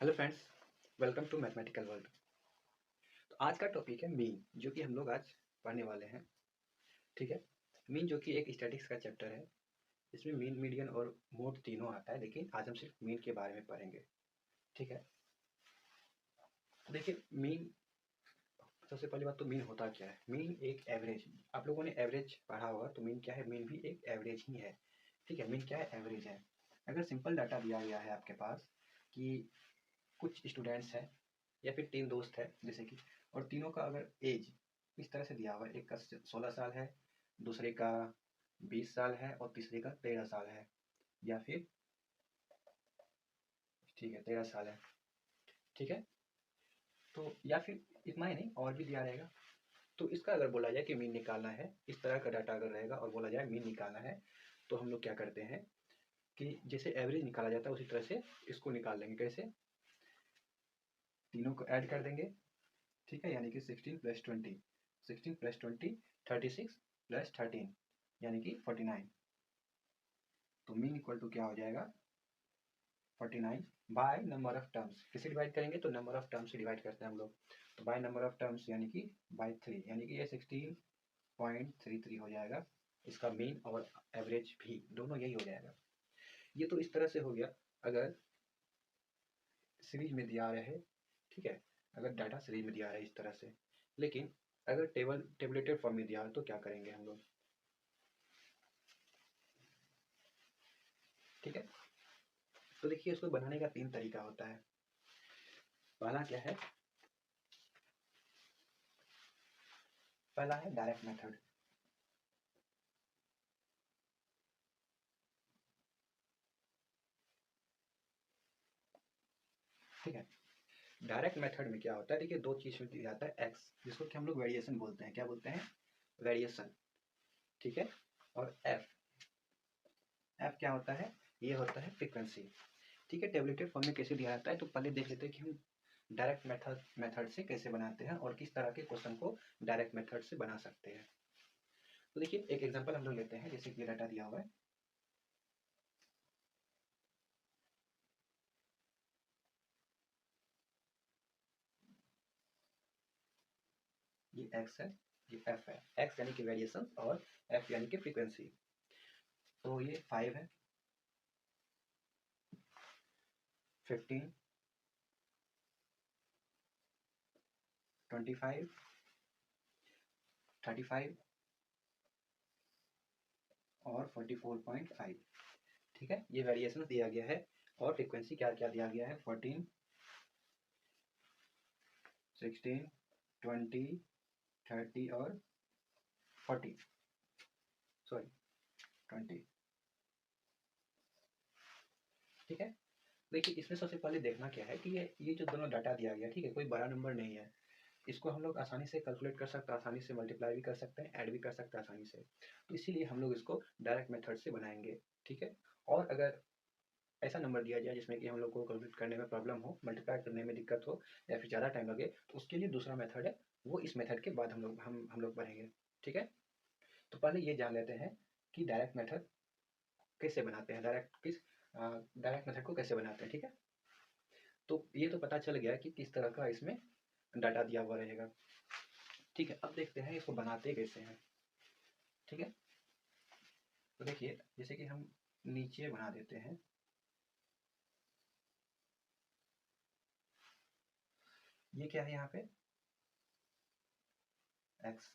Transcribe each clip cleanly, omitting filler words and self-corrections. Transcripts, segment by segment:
Hello friends, welcome to mathematical world. तो आज का टॉपिक है मीन, जो कि हम लोग आज पढ़ने वाले हैं। ठीक है। मीन जो कि एक स्टैटिस्टिक्स का चैप्टर है। इसमें मीन, मीडियन और मोड तीनों आता है, लेकिन आज हम सिर्फ मीन के बारे में पढ़ेंगे। ठीक है। तो देखिए, मीन, सबसे पहली बात तो मीन होता क्या है। मीन एक एवरेज, आप लोगों ने एवरेज पढ़ा होगा, तो मीन क्या है? मीन भी एक एवरेज ही है। ठीक है। मीन क्या है? एवरेज है। अगर सिंपल डाटा दिया गया है आपके पास कि कुछ स्टूडेंट्स हैं या फिर तीन दोस्त है जैसे कि, और तीनों का अगर एज इस तरह से दिया हुआ है, एक का 16 साल है, दूसरे का 20 साल है और तीसरे का 13 साल है, या फिर, ठीक है, 13 साल है। ठीक है। तो या फिर इतना ही नहीं, और भी दिया रहेगा। तो इसका अगर बोला जाए कि मीन निकालना है, इस तरह का डाटा अगर रहेगा और बोला जाए मीन निकालना है, तो हम लोग क्या करते हैं कि जैसे एवरेज निकाला जाता है उसी तरह से इसको निकाल लेंगे। कैसे? तीनों को ऐड कर देंगे। ठीक है। यानी कि 16 + 20, 16 + 20 36 + 13 यानी कि 49। तो मीन इक्वल टू क्या हो जाएगा? 49 बाय नंबर ऑफ टर्म्स। किसे डिवाइड करेंगे? तो नंबर ऑफ टर्म्स से डिवाइड करते हैं हम लोग। तो बाय नंबर ऑफ टर्म्स यानी कि बाय 3, यानी कि ये 16.33 हो जाएगा। इसका मीन और एवरेज भी दोनों यही हो जाएगा। ये तो इस तरह से हो गया अगर सीरीज में दिया रहे। ठीक है। अगर डाटा सीरीज में दिया रहे इस तरह से, लेकिन अगर टेबलेटेड फॉर्म में दिया है तो क्या करेंगे हम लोग? ठीक है। तो देखिए, इसको बनाने का 3 तरीका होता है। पहला क्या है? पहला है डायरेक्ट मेथड। ठीक है। डायरेक्ट मेथड में क्या होता है? देखिए, दो चीज में दिया जाता है, एक्स, जिसको कि हम लोग वेरिएशन बोलते हैं। क्या बोलते हैं? वेरिएशन। ठीक है। और एफ, एफ क्या होता है? ये होता है फ्रीक्वेंसी। ठीक है। टेबलेटेड फॉर्म में कैसे दिया जाता है, तो पहले देख लेते हैं कि हम डायरेक्ट मेथड से कैसे बनाते हैं और किस तरह के क्वेश्चन को डायरेक्ट मेथड से बना सकते हैं। तो देखिए, एक एग्जांपल हम लोग लेते हैं। जैसे कि डाटा दिया हुआ है, ये एक्स है, ये एफ है। एक्स यानी कि वेरिएशन और एफ यानी कि फ्रीक्वेंसी। तो ये 5 है, 15, 25, 35 और 44.5। ठीक है। ये वेरिएशन दिया गया है। और फ्रीक्वेंसी क्या क्या दिया गया है? 14, 16, 20, 30 और 40, सॉरी 20। ठीक है। देखिए, इसमें सबसे पहले देखना क्या है कि ये जो दोनों डाटा दिया गया, ठीक है, कोई बड़ा नंबर नहीं है। इसको हम लोग आसानी से कैलकुलेट कर सकते हैं, आसानी से मल्टीप्लाई भी कर सकते हैं, ऐड भी कर सकते हैं आसानी से। तो इसीलिए हम लोग इसको डायरेक्ट मेथड से बनाएंगे। ठीक है। और अगर ऐसा नंबर दिया जाए जिसमें कि हम लोग को कैलकुलेट करने में प्रॉब्लम हो, मल्टीप्लाई करने में दिक्कत हो, या फिर ज़्यादा टाइम लगे, तो उसके लिए दूसरा मेथड है, वो इस मेथड के बाद हम लोग पढ़ेंगे। ठीक है। तो पहले ये जान लेते हैं कि डायरेक्ट मेथड कैसे बनाते हैं, डायरेक्ट मेथड को कैसे बनाते हैं। ठीक है। तो ये तो पता चल गया कि किस तरह का इसमें डाटा दिया हुआ रहेगा। ठीक है। अब देखते हैं इसको बनाते कैसे हैं। ठीक है। तो देखिए, जैसे कि हम नीचे बना देते हैं। ये क्या है? यहाँ पे एक्स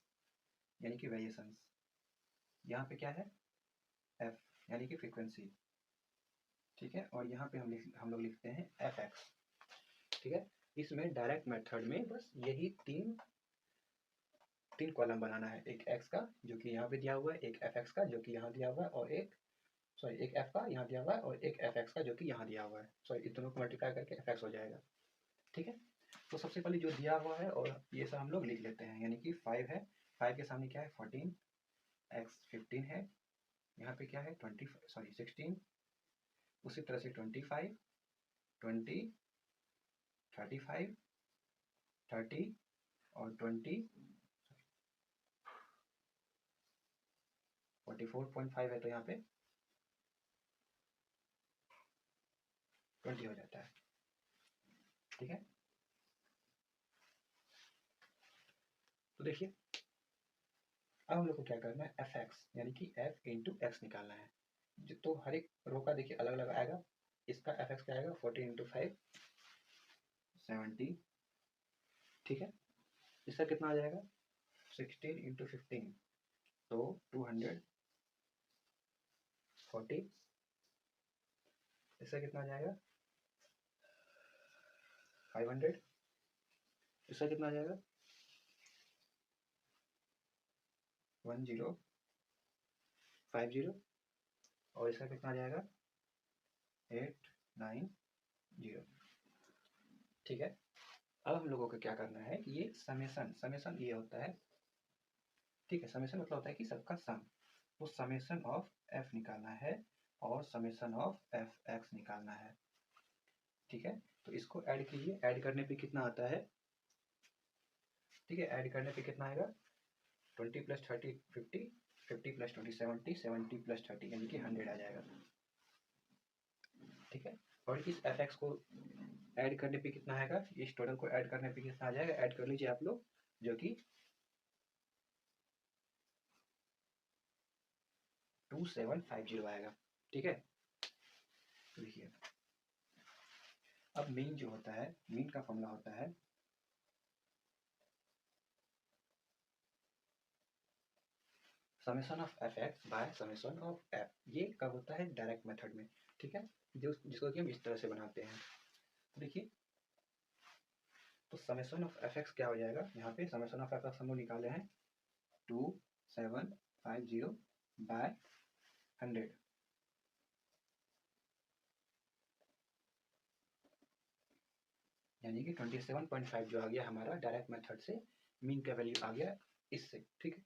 यानी कि वेरिएशंस। यहाँ पे क्या है? एफ यानी कि फ्रीक्वेंसी। ठीक है। और यहाँ पे हम लोग लिखते हैं एफ एक्स। ठीक है। इसमें डायरेक्ट मेथड में बस यही तीन तीन कॉलम बनाना है। एक एक्स का जो कि यहाँ पे दिया हुआ है, एक एफ एक्स का जो कि यहाँ दिया हुआ है, और एक, सॉरी, एक एफ का यहाँ दिया हुआ है और एक एफ एक्स का जो कि यहाँ दिया हुआ है। सॉरी, इन दोनों को मल्टीप्लाई करके एफ एक्स हो जाएगा। ठीक है। तो सबसे पहले जो दिया हुआ है और ये सब हम लोग लिख लेते हैं। यानी कि 5 है, 5 के सामने क्या है? 14, एक्स 15 है, यहाँ पे क्या है? 20, सॉरी 16, उसी तरह से 25, 20, 35, 30 और 20, 44.5 है, तो यहाँ पे 20 हो जाता है। ठीक है। तो देखिए अब हम लोग को क्या करना है, एफ एक्स यानी कि एफ इंटू एक्स निकालना है। तो हर एक रो का देखिए अलग अलग आएगा। इसका एफ एक्स क्या आएगा, 40 इंटू 5 70। ठीक है, इसका कितना आ जाएगा, 16 इंटू 15 तो 240। इसका कितना आ जाएगा 500। इसका कितना आ जाएगा 1050। और इसका कितना आ जाएगा 890। ठीक है, अब हम लोगों को क्या करना है, ये समेसन, समेसन ये होता है, ठीक है, समेसन मतलब होता है कि सबका सम। तो समेसन ऑफ एफ निकालना है और समेसन ऑफ एफ एक्स निकालना है। ठीक है, तो इसको ऐड कीजिए, ऐड करने पे कितना आता है, ठीक है, ऐड करने पे कितना आएगा 20 प्लस 30 50, 50 प्लस 20 70, 70 प्लस 30 यानी कि 100 आ जाएगा। ठीक है, और इस एफ एक्स को ऐड करने पे कितना आएगा, इस टोटल को ऐड करने पे कितना आ जाएगा, ऐड कर लीजिए आप लोग, जो कि 2750 आएगा। ठीक है, तो देखिए अब मीन जो होता है, मीन का फॉर्मूला होता है summation of F x bye summation of F. ये कब होता है, डायरेक्ट मेथड में। ठीक है, जो जिसको कि हम इस तरह से बनाते हैं। तो देखिए तो समेशन ऑफ एफ एक्स क्या हो जाएगा, यहाँ पे समेशन ऑफ एफ एक्स हम लोग निकाले हैं 2750 बाय 100। यानी कि 27.5 जो आ गया हमारा डायरेक्ट मेथड से, मीन का वैल्यू आ गया इससे। ठीक है,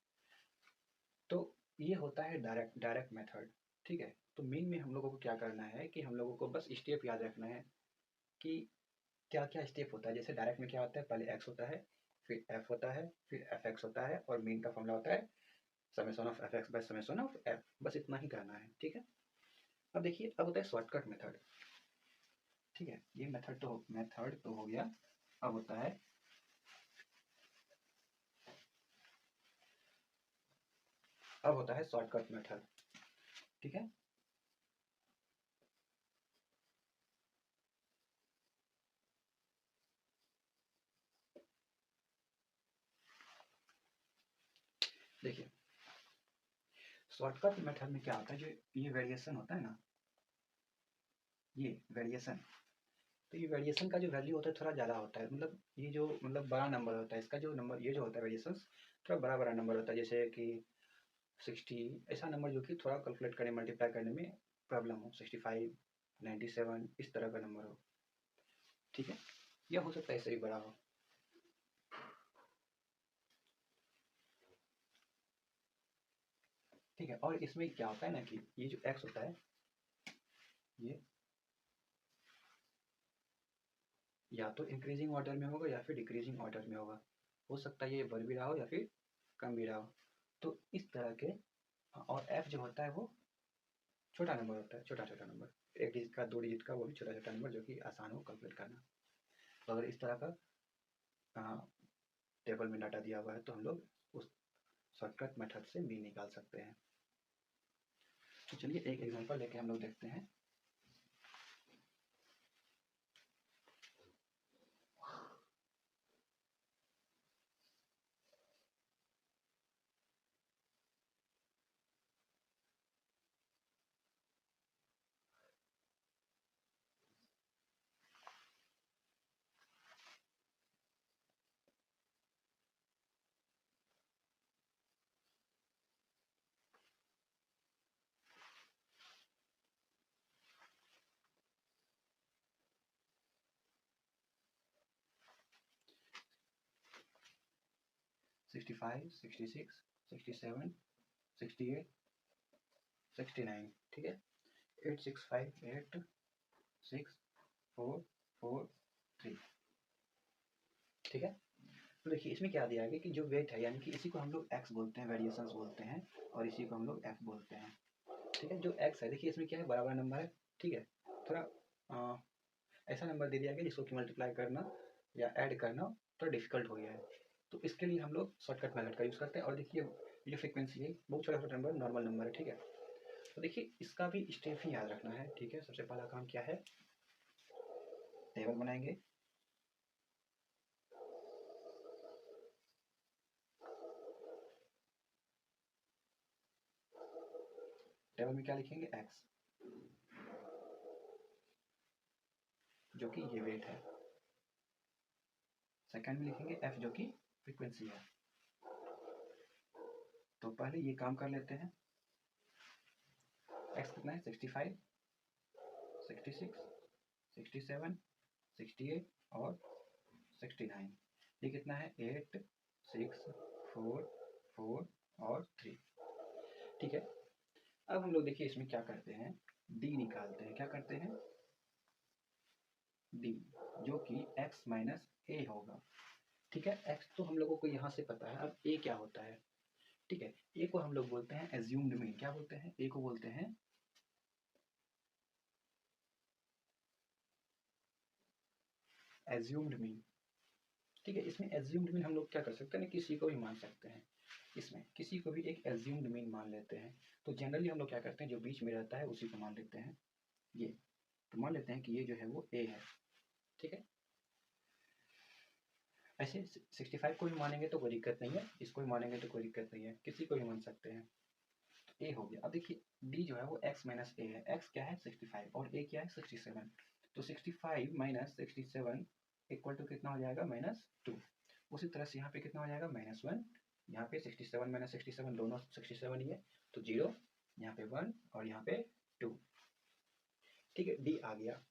तो ये होता है डायरेक्ट डायरेक्ट मेथड। ठीक है, तो मीन में हम लोगों को क्या करना है कि हम लोगों को बस स्टेप याद रखना है कि क्या क्या स्टेप होता है। जैसे डायरेक्ट में क्या होता है, पहले एक्स होता है, फिर एफ होता है, फिर एफ एक्स होता है, और मीन का फॉर्मूला होता है summation of F x bye summation of F. बस इतना ही करना है। ठीक है, अब देखिए अब होता है शॉर्टकट मेथड। ठीक है, ये मेथड तो हो गया। अब होता है शॉर्टकट मेथड। ठीक है, देखिए शॉर्टकट मेथड में क्या होता है, जो ये वेरिएशन होता है ना, ये वेरिएशन, तो ये वेरिएशन का जो वैल्यू होता है थोड़ा ज़्यादा होता है। मतलब ये जो मतलब बड़ा नंबर होता है, इसका जो नंबर ये जो होता है वेरिएशन थोड़ा बड़ा बड़ा नंबर होता है, जैसे कि 60 ऐसा नंबर जो कि थोड़ा कैलकुलेट करने मल्टीप्लाई करने में प्रॉब्लम हो, 65 97 इस तरह का नंबर हो। ठीक है, यह हो सकता है इससे भी बड़ा हो। ठीक है, और इसमें क्या होता है ना कि ये जो एक्स होता है, ये या तो इंक्रीजिंग ऑर्डर में होगा या फिर डिक्रीजिंग ऑर्डर में होगा। हो सकता है ये बढ़ भी रहा हो या फिर कम भी रहा हो। तो इस तरह के, और एफ जो होता है वो छोटा नंबर होता है, छोटा छोटा नंबर, एक डिजिट का, दो डिजिट का, वो भी छोटा छोटा नंबर जो कि आसान हो कैलकुलेट करना। तो अगर इस तरह का टेबल में डाटा दिया हुआ है तो हम लोग उस शॉर्टकट मेथड से मीन निकाल सकते हैं। तो चलिए एक एग्जांपल लेके हम लोग देखते हैं। Sixty five, 66, 67, 68, 69। ठीक है, 86586443। ठीक है, तो देखिए इसमें क्या दिया है कि जो वेट है, यानी कि इसी को हम लोग एक्स बोलते हैं, वेरिएशंस बोलते हैं, और इसी को हम लोग एफ बोलते हैं। ठीक है, जो एक्स है देखिए इसमें क्या है, बड़ा बड़ा नंबर है। ठीक है, थोड़ा ऐसा नंबर दे दिया गया जिसको कि मल्टीप्लाई करना या ऐड करना थोड़ा डिफिकल्ट हो गया है। तो इसके लिए हम लोग शॉर्टकट मेथड का यूज़ करते हैं। और देखिए ये जो फ्रिक्वेंसी है बहुत छोटा छोटा नंबर, नॉर्मल नंबर है, ठीक है। तो देखिए इसका भी स्टेप ही याद रखना है, ठीक है। सबसे पहला काम क्या है, टेबल बनाएंगे। टेबल में क्या लिखेंगे, एक्स, जो कि ये वेट है। सेकंड में लिखेंगे एफ, जो कि फ्रीक्वेंसी है। तो पहले ये काम कर लेते हैं। एक्स कितना है, 65, 66, 67, 68 और 69। ये कितना है, 8, 6, 4, 4 और 3, ठीक है। अब हम लोग देखिए इसमें क्या करते हैं, डी निकालते हैं। क्या करते हैं, डी, जो कि x माइनस ए होगा, ठीक है। x तो हम लोगों को यहाँ से पता है। अब a क्या होता है, ठीक है। a को हम लोग बोलते हैं एज्यूम्ड मीन। क्या बोलते हैं, a को बोलते हैं एज्यूम्ड मीन, ठीक है। इसमें एज्यूम्ड मीन हम लोग क्या कर सकते हैं, किसी को भी मान सकते हैं। इसमें किसी को भी एक एज्यूम्ड मीन मान लेते हैं। तो जनरली हम लोग क्या करते हैं, जो बीच में रहता है उसी को मान लेते हैं। ये तो मान लेते हैं कि ये जो है वो a है, ठीक है। ऐसे 65 को भी मानेंगे तो कोई दिक्कत नहीं है, इसको भी मानेंगे तो कोई दिक्कत नहीं है, किसी को भी मान सकते हैं। तो ए हो गया। अब देखिए डी जो है वो x माइनस ए है। x क्या है, 65 और a क्या है, 67। तो 65 माइनस 67 इक्वल टू कितना हो जाएगा, -2। उसी तरह से यहाँ पे कितना हो जाएगा, -1। यहाँ पे 67 माइनस 67 दोनों 67 ही है, तो 0, यहाँ पे 1 और यहाँ पे 2, ठीक है। डी आ गया।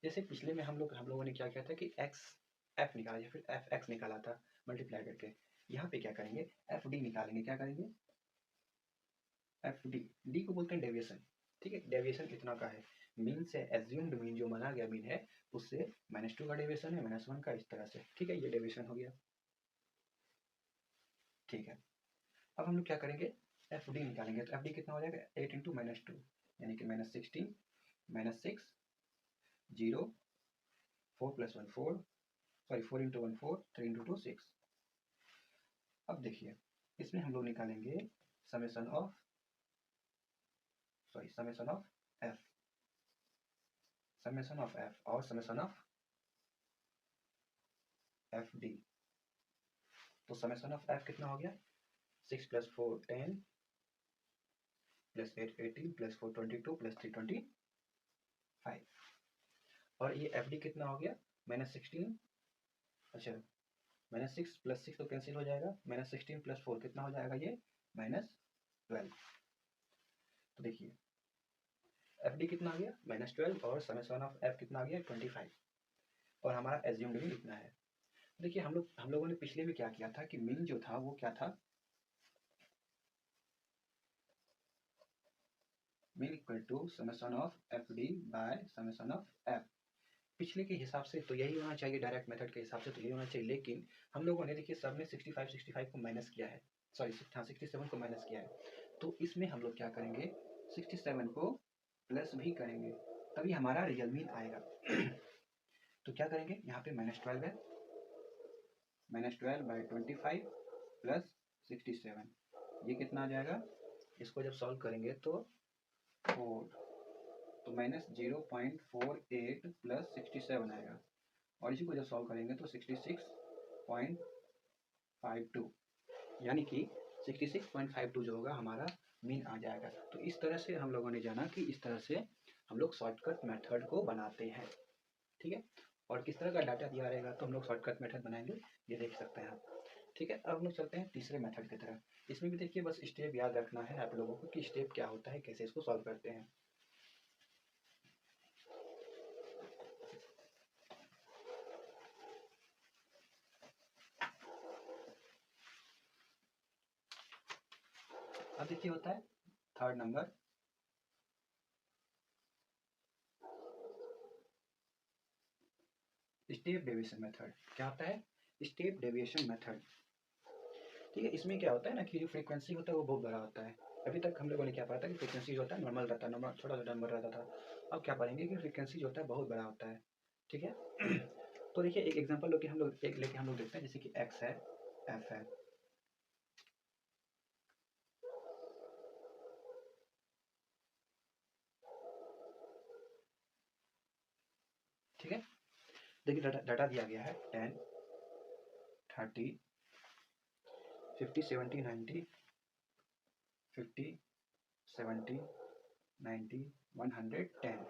जैसे पिछले में हम लोगों ने क्या किया था कि एक्स एफ निकाला या फिर एफ एक्स निकाला था मल्टीप्लाई करके। यहाँ पे क्या करेंगे, एफ डी निकालेंगे। क्या करेंगे, एफ डी, डी को बोलते हैं डेविएशन, ठीक है। डेविएशन कितना का है, मीन से एज्यूम्ड मीन जो माना गया मीन है उससे -2 का डेविएशन है, -1 का, इस तरह से, ठीक है। ये डेविएशन हो गया, ठीक है। अब हम लोग क्या करेंगे, एफ डी निकालेंगे। तो एफ डी कितना हो जाएगा, 8 इंटू -2 यानी कि -16, -6, 0, 4 + 1 4, सॉरी 4 इंटू 1 4, 3 इंटू 2 6। अब देखिए इसमें हम लोग निकालेंगे summation of F, summation of F और समेशन ऑफ एफ डी। तो समेशन ऑफ एफ कितना हो गया, 6 + 4 10 + 8 18 + 4 22 + 3 25। और ये एफ डी कितना हो गया, -16, अच्छा -6 + 6 तो कैंसिल हो जाएगा, -16 + 4 कितना हो जाएगा, ये -12। तो देखिए एफ डी कितना आ गया, -12 और समेशन ऑफ एफ कितना आ गया, 25। और हमारा एज्यूम्ड भी इतना है। देखिए हम लोगों ने पिछले में क्या किया था कि मीन जो था वो क्या था, mean equal to summation of f d by summation of f. पिछले के हिसाब से तो यही होना चाहिए, डायरेक्ट मेथड के हिसाब से तो यही होना चाहिए, लेकिन हम लोगों ने देखिए सब में 65 को माइनस किया है, सॉरी हाँ 67 को माइनस किया है। तो इसमें हम लोग क्या करेंगे, 67 को प्लस भी करेंगे, तभी हमारा रियल मीन आएगा। तो क्या करेंगे, यहाँ पे -12 है, -12/25 + 67, ये कितना आ जाएगा, इसको जब सॉल्व करेंगे तो 4, तो -0.48 + 67 आएगा। और इसी को जब सॉल्व करेंगे तो 66.52, यानी कि 66.52 जो होगा हमारा मीन आ जाएगा। तो इस तरह से हम लोगों ने जाना कि इस तरह से हम लोग शॉर्टकट मेथड को बनाते हैं, ठीक है। और किस तरह का डाटा दिया रहेगा तो हम लोग शॉर्टकट मेथड बनाएंगे, ये देख सकते हैं आप, ठीक है। अब हम लोग चलते हैं तीसरे मेथड की तरफ। इसमें भी देखिए बस स्टेप याद रखना है आप लोगों को कि स्टेप क्या होता है, कैसे इसको सॉल्व करते हैं। अब देखिए होता है third number, step deviation method. क्या होता है, स्टेप डेविएशन मेथड, ठीक है। इसमें क्या होता है ना कि जो फ्रीक्वेंसी होता है वो बहुत बड़ा होता है। अभी तक हम लोगों ने क्या पढ़ा था कि फ्रीक्वेंसी जो होता है नॉर्मल रहता है, नॉर्मल छोटा छोटा नंबर रहता था। अब क्या पढ़ेंगे कि फ्रीक्वेंसी जो होता है बहुत बड़ा होता है, ठीक है। तो देखिए एक एग्जांपल लेके हम लोग देखते हैं, जैसे कि x है, f है, ठीक है। देखिए डाटा दिया गया है 10, 30, 50, 70, 90, 50, 70, 90, 110,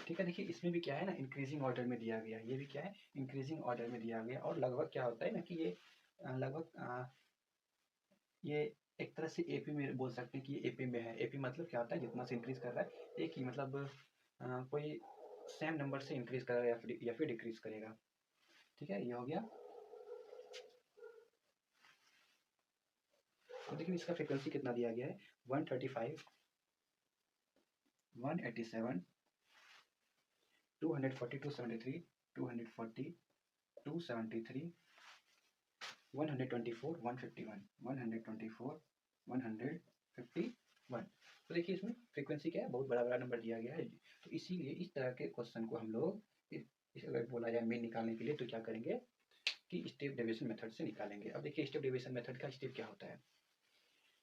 ठीक है। देखिए इसमें भी क्या है ना, इंक्रीजिंग ऑर्डर में दिया गया है, ये भी क्या है, इंक्रीजिंग ऑर्डर में दिया गया। और लगभग क्या होता है ना कि ये लगभग ये एक तरह से एपी में बोल सकते हैं कि ये एपी में है। एपी मतलब क्या होता है, जितना से इंक्रीज कर रहा है एक ही, मतलब कोई सेम नंबर से इंक्रीज करेगा या फिर डिक्रीज करेगा, ठीक है। ये हो गया। तो देखिए इसका फ्रिक्वेंसी कितना दिया गया है, 135, 187, 240, 273, 240, 273, 124, 151, 124, 151। तो देखिए इसमें फ्रीक्वेंसी क्या है, बहुत बड़ा बड़ा नंबर दिया गया है। तो इसीलिए इस तरह के क्वेश्चन को हम लोग अगर बोला जाए मीन निकालने के लिए तो क्या करेंगे कि स्टेप डेविएशन मेथड से निकालेंगे। अब देखिए स्टेप डेविएशन मेथड का स्टेप क्या होता है।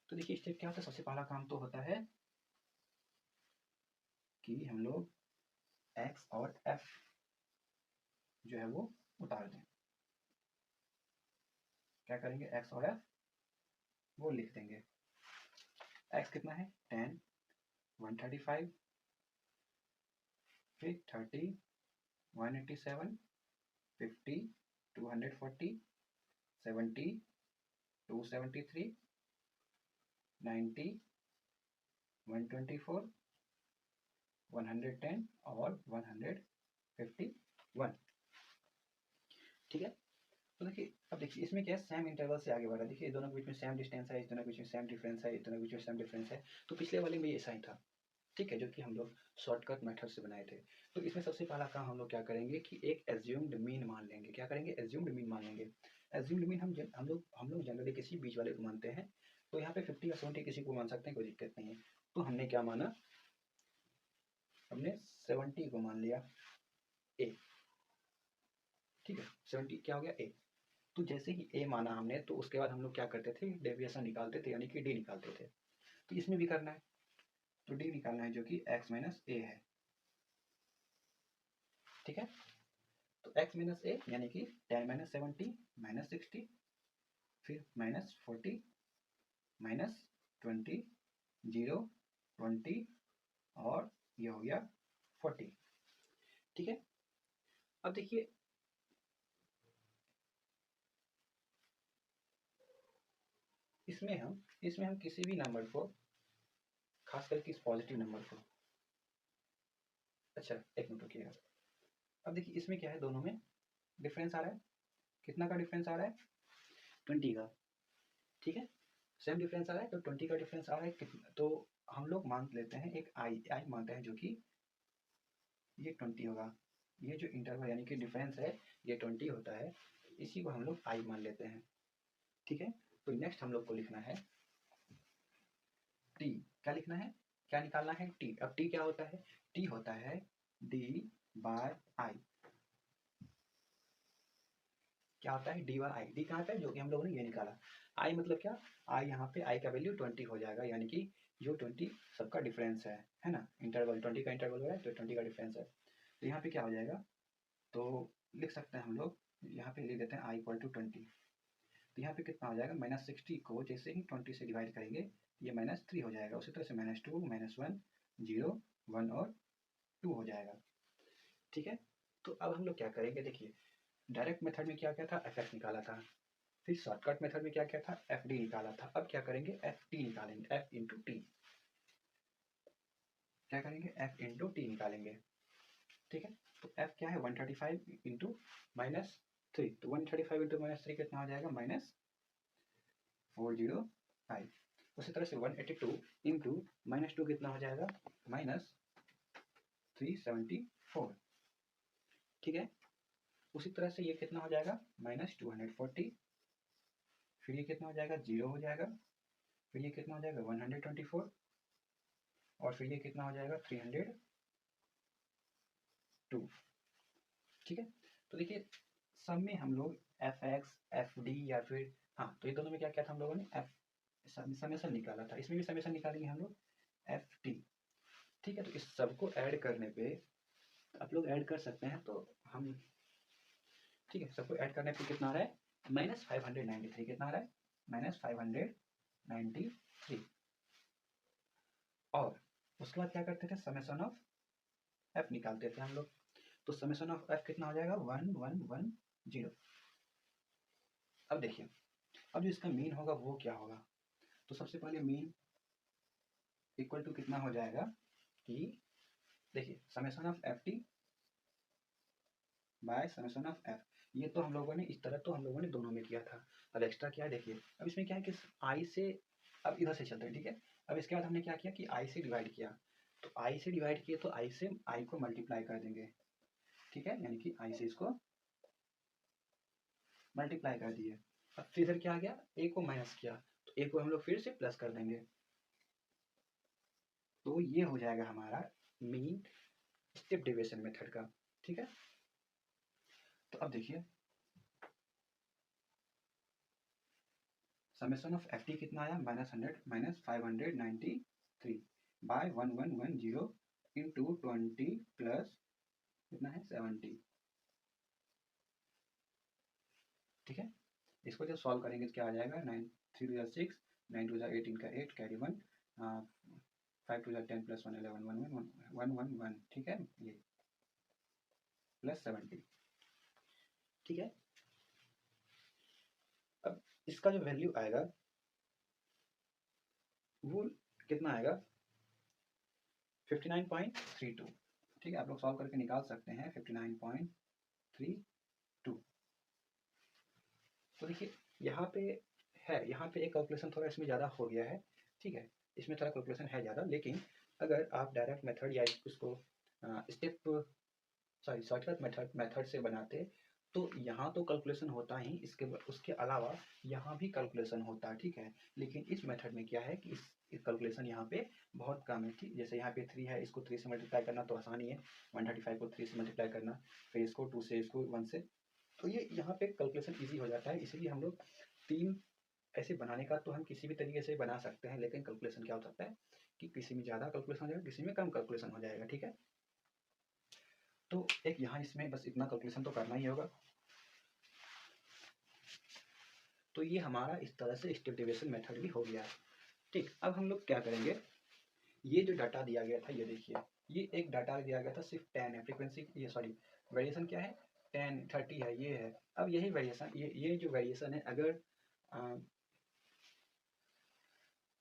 तो देखिए स्टेप क्या होता है, सबसे पहला काम तो होता है कि हम लोग x और f जो है वो उतार दें। क्या करेंगे, x और f वो लिख देंगे। x कितना है 10, 135, फिर 30, 187, 50, 240, 70, 273, 90, 124, 110 और 151, ठीक है। तो देखिए अब देखिए इसमें क्या है, सेम इंटरवल से आगे बढ़ रहा है। देखिए दोनों के बीच में सेम डिस्टेंस है, इस दोनों के बीच में सेम डिफरेंस है, इस दोनों के बीच में सेम डिफरेंस है। तो पिछले वाले में ऐसा ही था, ठीक है, जो कि हम लोग शॉर्टकट मेथड से बनाए थे। तो इसमें सबसे पहला काम हम लोग क्या करेंगे कि एक एज्यूम्ड मीन मान लेंगे। क्या करेंगे, एज्यूम्ड मीन मान लेंगे। एज्यूम्ड मीन हम लोग जनरली किसी बीच वाले को मानते हैं। तो यहाँ पे 50 या 70 किसी को मान सकते हैं, कोई दिक्कत नहीं है। तो हमने क्या माना, हमने 70 को मान लिया ए, ठीक है। 70 क्या हो गया ए। तो जैसे ही ए माना हमने, तो उसके बाद हम लोग क्या करते थे, डेविएशन निकालते थे, यानी कि डी निकालते थे। तो इसमें भी करना है, तो डी निकालना है जो कि x माइनस ए है, ठीक है। तो x माइनस ए यानी कि 10 माइनस 70 माइनस 60, फिर माइनस 40 माइनस 20, 0, 20 और ये हो गया 40, ठीक है। अब देखिए इसमें हम किसी भी नंबर को, खास करके इस पॉजिटिव नंबर को, अच्छा एक मिनट रुकिएगा। अब देखिए इसमें क्या है, दोनों में डिफरेंस आ रहा है। कितना का डिफरेंस आ रहा है, 20 का, ठीक है। सेम डिफरेंस आ रहा है, तो 20 का डिफरेंस आ रहा है कितना, तो हम लोग मान लेते हैं एक आई मानते हैं, जो कि ये 20 होगा। ये जो इंटरवल यानी कि डिफरेंस है ये 20 होता है, इसी को हम लोग आई मान लेते हैं, ठीक है। तो नेक्स्ट हम लोग को लिखना है टी। क्या लिखना है, क्या निकालना है, टी। अब टी क्या होता है, टी होता है डी बाय आई। क्या होता है, डी बाय आई। डी कहाँ पे, जो कि हम लोगों ने ये निकाला। आई मतलब क्या, आई यहाँ पे आई का वैल्यू 20 हो जाएगा, यानी कि जो 20 सबका डिफरेंस है ना, इंटरवल 20 का इंटरवल हो रहा है, तो 20 का डिफरेंस है। तो यहाँ पे क्या हो जाएगा, तो लिख सकते हैं हम लोग, यहाँ पे लिख देते हैं आई इक्वल टू 20। तो यहाँ पे कितना हो जाएगा, माइनस 60 को जैसे ही 20 से डिवाइड करेंगे, ये -3 हो जाएगा। उसी तरह से -2, -1, 0, 1 और 2 हो जाएगा, ठीक है। तो अब हम लोग क्या करेंगे, देखिए डायरेक्ट मेथड में क्या क्या था, एफ एक्स निकाला था। फिर शॉर्टकट मेथड में क्या क्या था, एफ डी निकाला था। अब क्या करेंगे, एफ टी निकालेंगे, एफ इंटू टी। क्या करेंगे, एफ इंटू टी निकालेंगे, ठीक है। तो एफ क्या है, 135 इंटू -3। तो 135 इंटू -3 कितना हो जाएगा, -405। उसी तरह से 182 इंटू -2 कितना हो जाएगा, -374, ठीक है। उसी तरह से ये कितना हो जाएगा, -240। फिर ये कितना हो जाएगा, 0 हो जाएगा। फिर ये कितना हो जाएगा, 124। और फिर ये कितना हो जाएगा, 302, ठीक है। तो देखिए सब में हम लोग एफ एक्स एफ डी या फिर हाँ, तो ये दोनों में क्या क्या था हम लोगों ने एफ समेशन निकाला था, इसमें भी समेशन निकालेंगे हम लोग एफ टी। ठीक है, तो इस सबको ऐड करने पे आप लोग ऐड कर सकते हैं, तो हम ठीक है सबको ऐड करने पे कितना आ रहा है -593, कितना आ रहा है -593। और उसके बाद क्या करते थे, समेशन ऑफ एफ निकालते थे हम लोग, तो समेशन ऑफ एफ कितना हो जाएगा 1110। अब देखिए अब जो इसका मीन होगा वो क्या होगा, तो सबसे पहले मीन इक्वल टू कितना हो जाएगा कि देखिए summation of F T bye summation of F, ये तो हम लोगों ने इस तरह तो हम लोगों ने दोनों में किया था। अब एक्स्ट्रा क्या है देखिए, अब इसमें क्या है कि आई से अब इधर से चलते हैं, ठीक है। अब इसके बाद हमने क्या किया कि आई से डिवाइड किया, तो आई से डिवाइड किए तो आई से आई को मल्टीप्लाई कर देंगे, ठीक है, यानी कि आई से इसको मल्टीप्लाई कर दिए। अब फिर इधर क्या आ गया, ए को माइनस किया, तो ए को हम लोग फिर से प्लस कर देंगे, तो ये हो जाएगा हमारा मीन स्टेप डेविएशन मेथड का। ठीक है, तो अब देखिए समेशन ऑफ एफ टी कितना आया -593 बाय 1110 इंटू 20 प्लस कितना है 70। ठीक है, इसको जब सॉल्व करेंगे तो क्या आ जाएगा 9 3 2 6 9 2 18 का 8 कैरी 1 5 2 10 प्लस 1 11 1 ठीक है, ये प्लस 70। ठीक है, अब इसका जो वैल्यू आएगा वो कितना आएगा 59.32। ठीक है, आप लोग सॉल्व करके निकाल सकते हैं 59.32। तो देखिए यहाँ पे है, यहाँ पे एक कैलकुलेशन थोड़ा इसमें ज़्यादा हो गया है। ठीक है, इसमें थोड़ा कैलकुलेशन है ज़्यादा, लेकिन अगर आप डायरेक्ट मेथड या इसको स्टेप शॉर्टकट मेथड से बनाते तो यहाँ तो कैलकुलेशन होता ही, इसके उसके अलावा यहाँ भी कैलकुलेशन होता है। ठीक है, लेकिन इस मेथड में क्या है कि इस कैलकुलेशन यहाँ पे बहुत कम है। ठीक, जैसे यहाँ पे 3 है, इसको 3 से मल्टीप्लाई करना तो आसानी है, 135 को 3 से मल्टीप्लाई करना, फिर इसको 2 से, इसको 1 से, तो ये यहाँ पे कैलकुलेशन ईजी हो जाता है। इसीलिए हम लोग 3 ऐसे बनाने का तो हम किसी भी तरीके से बना सकते हैं, लेकिन कैलकुलेशन क्या हो सकता है कि किसी में ज़्यादा कैलकुलेशन हो जाएगा, किसी में कम कैलकुलेशन हो जाएगा। ठीक है, तो एक यहाँ इसमें बस इतना कैलकुलेशन तो करना ही होगा। तो ये हमारा इस तरह से स्टेप डेविएशन मेथड भी हो गया है। ठीक, अब हम लोग क्या करेंगे, ये जो डाटा दिया गया था, ये देखिए ये एक डाटा दिया गया था, सिर्फ 10 है फ्रीक्वेंसी, ये सॉरी वेरिएशन क्या है 10 30 है, ये है। अब यही वेरिएशन, ये जो वेरिएशन है अगर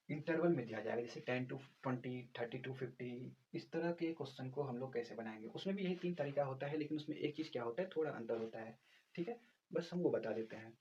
इंटरवल में दिया जाएगा, जैसे 10 to 20 30 to 50, इस तरह के क्वेश्चन को हम लोग कैसे बनाएंगे, उसमें भी यही 3 तरीका होता है, लेकिन उसमें एक चीज़ क्या होता है, थोड़ा अंतर होता है। ठीक है, बस हम वो बता देते हैं।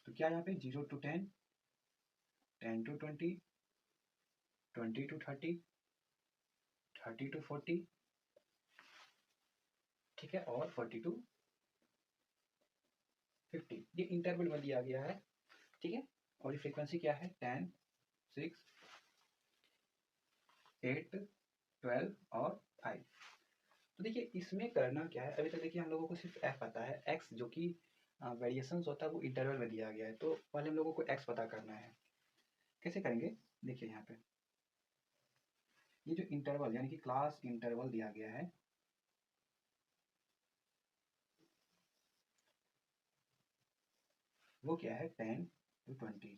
तो क्या यहाँ पे 0 to 10, 10 to 20, 20 to 30, 30 to 40, ठीक है, और 40 to 50, ये इंटरवल में दिया गया है। ठीक है, और ये फ्रीक्वेंसी क्या है 10 6 8 12 और 5। तो देखिए इसमें करना क्या है, अभी तक देखिए हम लोगों को सिर्फ एफ पता है, एक्स जो कि वेरिएशंस होता है वो इंटरवल में दिया गया है, तो पहले हम लोगों को एक्स पता करना है। कैसे करेंगे, देखिए यहाँ पे ये जो इंटरवल यानी कि क्लास इंटरवल दिया गया है, वो क्या है 10 to 20,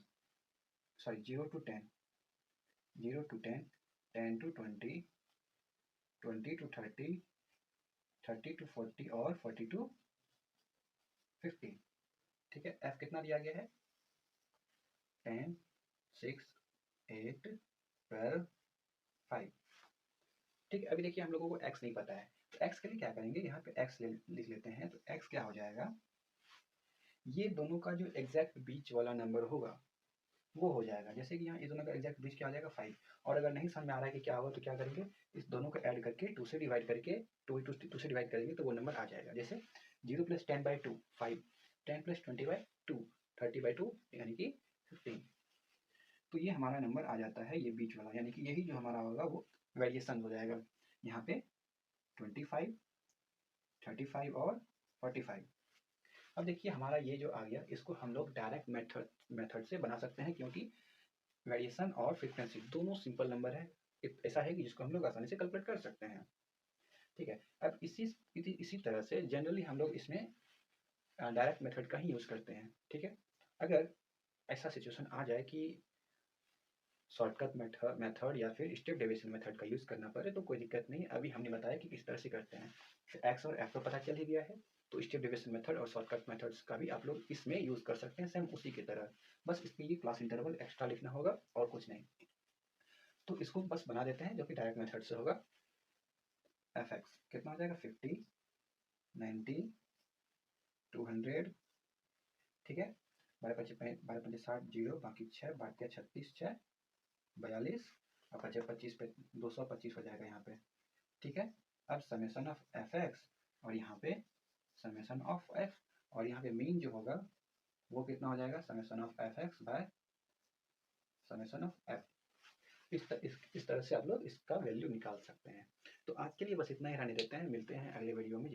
sorry 0 to 10, 0 to 10, 10 to 20, 20 to 30, 30 to 40 और 40 to 50। ठीक है, एफ कितना दिया गया है 10 6 8 12 5। ठीक है, अभी देखिए हम लोगों को एक्स नहीं पता है, तो x के लिए क्या करेंगे, यहाँ पे x लिख लेते हैं। तो x क्या हो जाएगा, ये दोनों का जो एग्जैक्ट बीच वाला नंबर होगा वो हो जाएगा। जैसे कि यहाँ इस दोनों का एग्जैक्ट बीच क्या हो जाएगा 5। और अगर नहीं समझ में आ रहा है कि क्या होगा तो क्या करेंगे, इस दोनों को ऐड करके 2 से डिवाइड करके 2 से डिवाइड करेंगे तो वो नंबर आ जाएगा। जैसे 0 + 10/2 5, 10 + 20/2 30/2 यानी कि 15। तो ये हमारा नंबर आ जाता है, ये बीच वाला, यानी कि यही जो हमारा होगा वो वेरिएशन हो जाएगा। यहाँ पे 25, 35 और 45। अब देखिए हमारा ये जो आ गया, इसको हम लोग डायरेक्ट मेथड से बना सकते हैं, क्योंकि वेरिएशन और फ्रीक्वेंसी दोनों सिंपल नंबर है। ऐसा है कि जिसको हम लोग आसानी से कैलकुलेट कर सकते हैं। ठीक है, अब इसी तरह से जनरली हम लोग इसमें डायरेक्ट मेथड का ही यूज़ करते हैं। ठीक है, अगर ऐसा सिचुएशन आ जाए कि शॉर्टकट मेथड या फिर स्टेप डेविएशन मेथड का यूज़ करना पड़े तो कोई दिक्कत नहीं। अभी हमने बताया कि किस तरह से करते हैं। तो एक्स और एफ तो पता चल ही गया है, तो स्टेप डेविएशन मेथड और शॉर्टकट मेथड्स का भी आप लोग इसमें यूज़ कर सकते हैं, सेम उसी की तरह। बस इसके लिए क्लास इंटरवल एक्स्ट्रा लिखना होगा और कुछ नहीं। तो इसको बस बना देते हैं, जो कि डायरेक्ट मेथड से होगा। एफ एक्स कितना हो जाएगा, 50, 90, 200। ठीक है, 12 × 5 = 60, 0 बाकी 6, 36, 6 42 और 25 पे 225 हो जाएगा यहाँ पे। ठीक है, अब समेशन ऑफ एफ एक्स और यहाँ पे समेशन ऑफ एफ, और यहाँ पे मीन जो होगा वो कितना हो जाएगा, summation of F x bye summation of F. इस तरह से आप लोग इसका वैल्यू निकाल सकते हैं। तो आज के लिए बस इतना ही रहने देते हैं, मिलते हैं अगले वीडियो में।